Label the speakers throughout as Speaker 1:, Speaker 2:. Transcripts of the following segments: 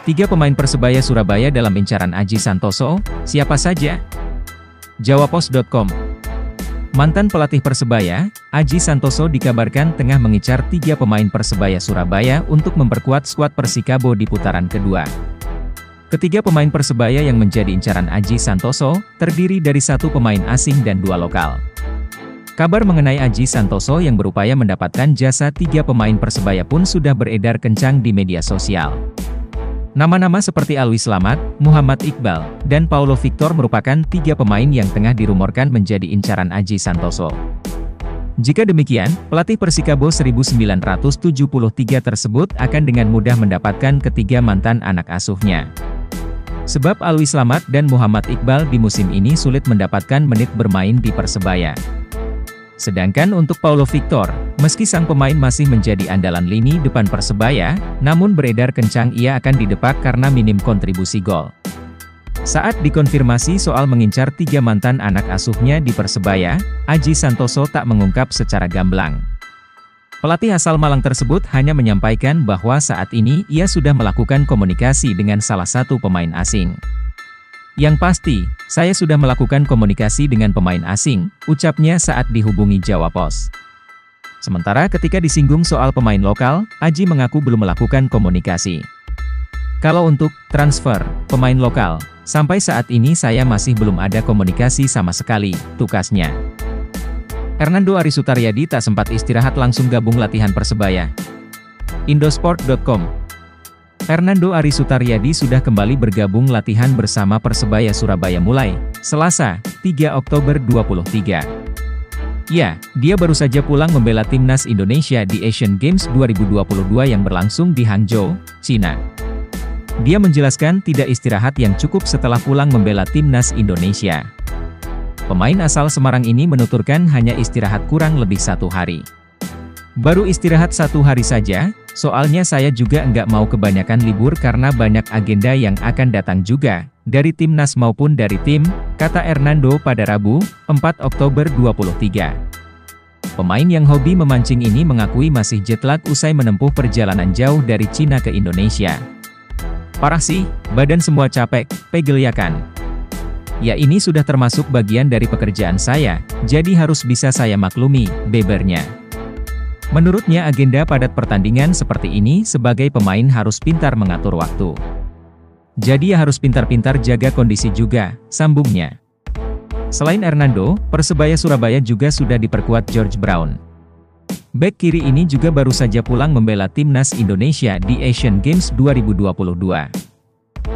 Speaker 1: Tiga pemain Persebaya Surabaya dalam incaran Aji Santoso, siapa saja? Jawapos.com. Mantan pelatih Persebaya, Aji Santoso dikabarkan tengah mengincar tiga pemain Persebaya Surabaya untuk memperkuat skuad Persikabo di putaran kedua. Ketiga pemain Persebaya yang menjadi incaran Aji Santoso, terdiri dari satu pemain asing dan dua lokal. Kabar mengenai Aji Santoso yang berupaya mendapatkan jasa tiga pemain Persebaya pun sudah beredar kencang di media sosial. Nama-nama seperti Alwi Slamet, Muhammad Iqbal, dan Paulo Victor merupakan tiga pemain yang tengah dirumorkan menjadi incaran Aji Santoso. Jika demikian, pelatih Persikabo 1973 tersebut akan dengan mudah mendapatkan ketiga mantan anak asuhnya. Sebab Alwi Slamet dan Muhammad Iqbal di musim ini sulit mendapatkan menit bermain di Persebaya. Sedangkan untuk Paulo Victor, meski sang pemain masih menjadi andalan lini depan Persebaya, namun beredar kencang ia akan didepak karena minim kontribusi gol. Saat dikonfirmasi soal mengincar tiga mantan anak asuhnya di Persebaya, Aji Santoso tak mengungkap secara gamblang. Pelatih asal Malang tersebut hanya menyampaikan bahwa saat ini ia sudah melakukan komunikasi dengan salah satu pemain asing. Yang pasti, saya sudah melakukan komunikasi dengan pemain asing, ucapnya saat dihubungi Jawapos. Sementara ketika disinggung soal pemain lokal, Aji mengaku belum melakukan komunikasi. Kalau untuk transfer pemain lokal, sampai saat ini saya masih belum ada komunikasi sama sekali, tukasnya. Hernando Arie Sutaryadi tak sempat istirahat langsung gabung latihan Persebaya. Indosport.com. Hernando Arie Sutaryadi sudah kembali bergabung latihan bersama Persebaya Surabaya mulai Selasa, 3 Oktober 2023. Ya, dia baru saja pulang membela timnas Indonesia di Asian Games 2022 yang berlangsung di Hangzhou, China. Dia menjelaskan tidak istirahat yang cukup setelah pulang membela timnas Indonesia. Pemain asal Semarang ini menuturkan hanya istirahat kurang lebih 1 hari. Baru istirahat 1 hari saja, soalnya saya juga nggak mau kebanyakan libur karena banyak agenda yang akan datang juga, dari timnas maupun dari tim, kata Hernando pada Rabu, 4 Oktober 2023. Pemain yang hobi memancing ini mengakui masih jet lag usai menempuh perjalanan jauh dari Cina ke Indonesia. Parah sih, badan semua capek, pegel ya kan? Ya ini sudah termasuk bagian dari pekerjaan saya, jadi harus bisa saya maklumi, bebernya. Menurutnya agenda padat pertandingan seperti ini sebagai pemain harus pintar mengatur waktu. Jadi ya harus pintar-pintar jaga kondisi juga, sambungnya. Selain Hernando, Persebaya Surabaya juga sudah diperkuat George Brown. Bek kiri ini juga baru saja pulang membela timnas Indonesia di Asian Games 2022.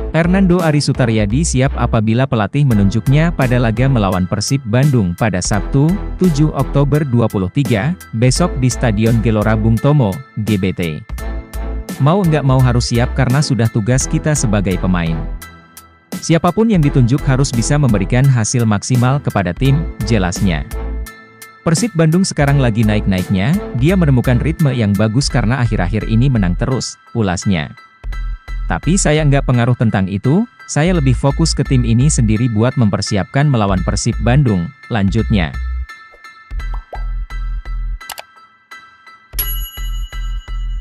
Speaker 1: Hernando Arie Sutaryadi siap apabila pelatih menunjuknya pada laga melawan Persib Bandung pada Sabtu, 7 Oktober 2023, besok di Stadion Gelora Bung Tomo, GBT. Mau nggak mau harus siap karena sudah tugas kita sebagai pemain. Siapapun yang ditunjuk harus bisa memberikan hasil maksimal kepada tim, jelasnya. Persib Bandung sekarang lagi naik-naiknya, dia menemukan ritme yang bagus karena akhir-akhir ini menang terus, ulasnya. Tapi saya nggak pengaruh tentang itu, saya lebih fokus ke tim ini sendiri buat mempersiapkan melawan Persib Bandung, lanjutnya.